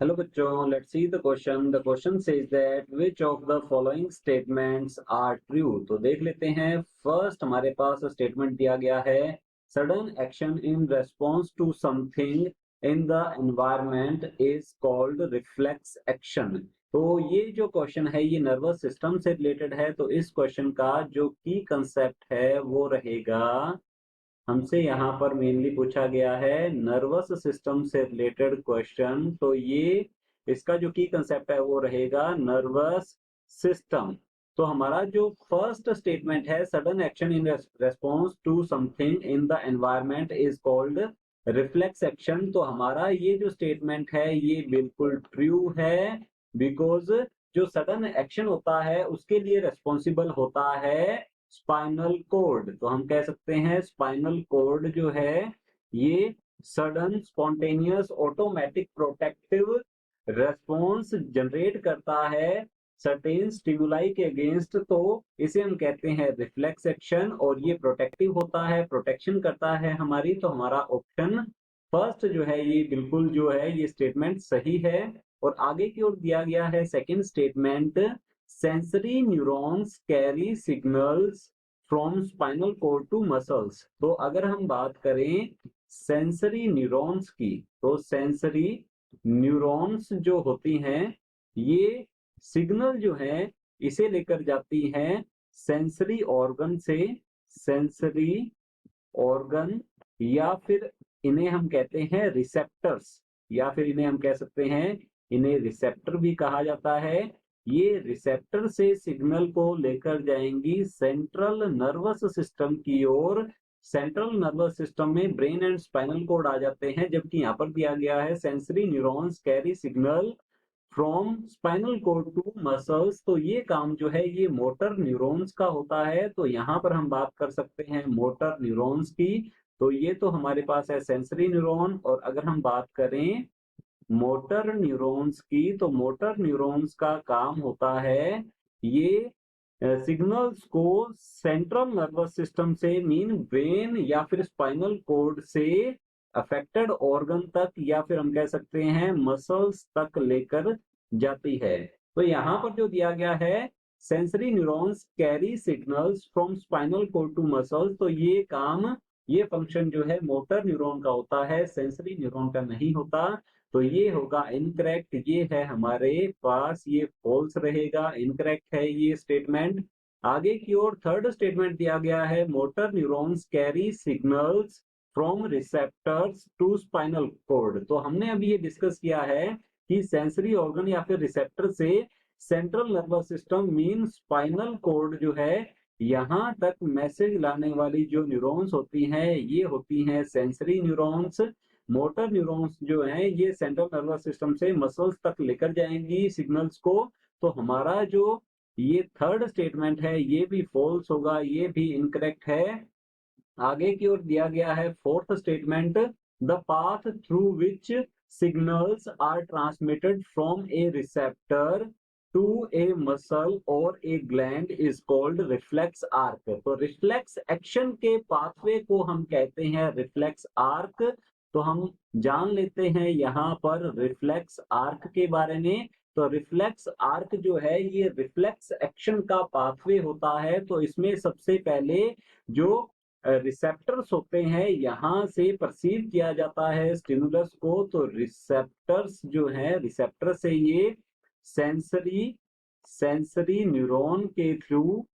Hello बच्चों, let's see the question. The question says that which of the following statements are true? तो देख लेते हैं. First हमारे पास स्टेटमेंट दिया गया है, sudden action in response to something in the environment is called reflex action. तो ये जो क्वेश्चन है ये नर्वस सिस्टम से रिलेटेड है, तो इस क्वेश्चन का जो की कंसेप्ट है वो रहेगा, हमसे यहाँ पर मेनली पूछा गया है नर्वस सिस्टम से रिलेटेड क्वेश्चन, तो ये इसका जो की कंसेप्ट है वो रहेगा नर्वस सिस्टम. तो हमारा जो फर्स्ट स्टेटमेंट है, sudden action in response to something in the environment is called reflex action. तो हमारा ये जो स्टेटमेंट है ये बिल्कुल ट्रू है, बिकॉज जो सडन एक्शन होता है उसके लिए रेस्पॉन्सिबल होता है स्पाइनल कोड. तो हम कह सकते हैं स्पाइनल कोड जो है ये sudden spontaneous automatic protective response generate करता है सर्टेन स्टिमुलाई के अगेंस्ट. तो इसे हम कहते हैं रिफ्लेक्स एक्शन और ये प्रोटेक्टिव होता है, प्रोटेक्शन करता है हमारी. तो हमारा ऑप्शन फर्स्ट जो है ये बिल्कुल जो है ये स्टेटमेंट सही है. और आगे की ओर दिया गया है second statement, sensory neurons carry signals from spinal cord to muscles. तो अगर हम बात करें सेंसरी न्यूरॉन्स की, तो सेंसरी न्यूरॉन्स जो होती हैं ये सिग्नल जो है इसे लेकर जाती हैं सेंसरी ऑर्गन से, सेंसरी ऑर्गन, या फिर इन्हें हम कहते हैं रिसेप्टर्स, या फिर इन्हें हम कह सकते हैं इन्हें रिसेप्टर भी कहा जाता है. ये रिसेप्टर से सिग्नल को लेकर जाएंगी सेंट्रल नर्वस सिस्टम की ओर. सेंट्रल नर्वस सिस्टम में ब्रेन एंड स्पाइनल कोड आ जाते हैं, जबकि यहाँ पर दिया गया है sensory neurons carry signal from spinal cord to muscles. तो ये काम जो है ये मोटर न्यूरॉन्स का होता है. तो यहाँ पर हम बात कर सकते हैं मोटर न्यूरॉन्स की. तो ये तो हमारे पास है सेंसरी न्यूरॉन. और अगर हम बात करें मोटर न्यूरॉन्स की, तो मोटर न्यूरॉन्स का काम होता है ये सिग्नल्स को सेंट्रल नर्वस सिस्टम से मीन ब्रेन या फिर स्पाइनल कोड से अफेक्टेड ऑर्गन तक, या फिर हम कह सकते हैं मसल्स तक लेकर जाती है. तो यहाँ पर जो दिया गया है sensory neurons carry signals from spinal cord to muscles, तो ये काम ये फंक्शन जो है मोटर न्यूरॉन का होता है, सेंसरी न्यूरॉन का नहीं होता. तो ये होगा इनकरेक्ट, ये है हमारे पास ये फॉल्स रहेगा, इनकरेक्ट है ये स्टेटमेंट. आगे की ओर थर्ड स्टेटमेंट दिया गया है, motor neurons carry signals from receptors to spinal cord. तो हमने अभी ये डिस्कस किया है कि सेंसरी ऑर्गन या फिर रिसेप्टर से central nervous system mean spinal cord जो है यहाँ तक मैसेज लाने वाली जो न्यूरॉन्स होती हैं ये होती हैं सेंसरी न्यूरॉन्स. मोटर न्यूरॉन्स जो हैं ये सेंट्रल नर्वस सिस्टम से मसल्स तक लेकर जाएंगी सिग्नल्स को. तो हमारा जो ये थर्ड स्टेटमेंट है ये भी फॉल्स होगा, ये भी इनकरेक्ट है. आगे की ओर दिया गया है fourth statement, the path through which signals are transmitted from a receptor to a muscle or a gland is called reflex arc. तो रिफ्लेक्स एक्शन के पाथवे को हम कहते हैं रिफ्लेक्स आर्क. तो हम जान लेते हैं यहाँ पर रिफ्लेक्स आर्क के बारे में. तो रिफ्लेक्स आर्क जो है ये रिफ्लेक्स एक्शन का पाथवे होता है. तो इसमें सबसे पहले जो रिसेप्टर्स होते हैं यहाँ से परसीव किया जाता है स्टिमुलस को. तो रिसेप्टर्स जो है रिसेप्टर से ये सेंसरी न्यूरॉन के थ्रू,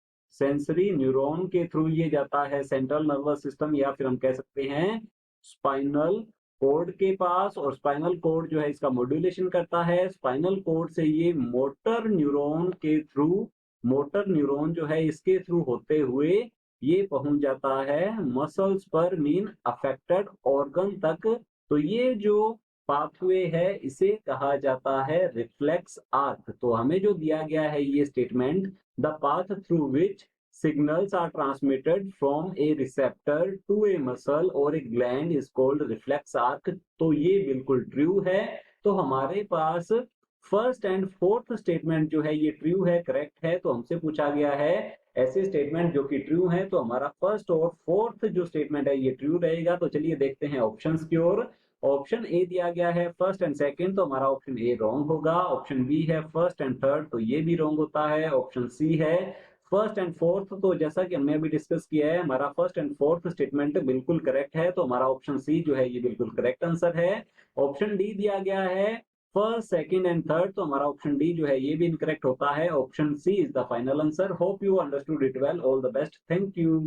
सेंसरी न्यूरॉन के थ्रू ये जाता है सेंट्रल नर्वस सिस्टम, या फिर हम कह सकते हैं स्पाइनल कोड के पास. और स्पाइनल कोड जो है इसका मॉड्यूलेशन करता है. स्पाइनल कोड से ये मोटर न्यूरॉन के थ्रू, मोटर न्यूरॉन जो है इसके थ्रू होते हुए ये पहुंच जाता है मसल्स पर मीन अफेक्टेड ऑर्गन तक. तो ये जो पाथवे है इसे कहा जाता है रिफ्लेक्स आर्क. तो हमें जो दिया गया है ये statement, the path through which signals are transmitted from a receptor to a muscle or a gland is called reflex arc. तो ये बिल्कुल ट्रू है. तो हमारे पास फर्स्ट एंड फोर्थ स्टेटमेंट जो है ये ट्रू है, करेक्ट है. तो हमसे पूछा गया है ऐसे स्टेटमेंट जो कि ट्रू है, तो हमारा फर्स्ट और फोर्थ जो स्टेटमेंट है ये ट्रू रहेगा. तो चलिए देखते हैं ऑप्शंस की ओर. ऑप्शन ए दिया गया है फर्स्ट एंड सेकंड, तो हमारा ऑप्शन ए रॉन्ग होगा। ऑप्शन बी है फर्स्ट एंड थर्ड, तो ये भी रॉन्ग होता है। ऑप्शन सी है फर्स्ट एंड फोर्थ, तो जैसा कि हमने अभी डिस्कस किया है, हमारा फर्स्ट एंड फोर्थ स्टेटमेंट बिल्कुल करेक्ट है, तो हमारा ऑप्शन सी जो है ये बिल्कुल करेक्ट आंसर है। ऑप्शन डी दिया गया है फर्स्ट सेकंड एंड थर्ड, तो हमारा ऑप्शन डी जो है ये भी इनकरेक्ट होता है। Option C is the final answer. Hope you understood it well. All the best. Thank you.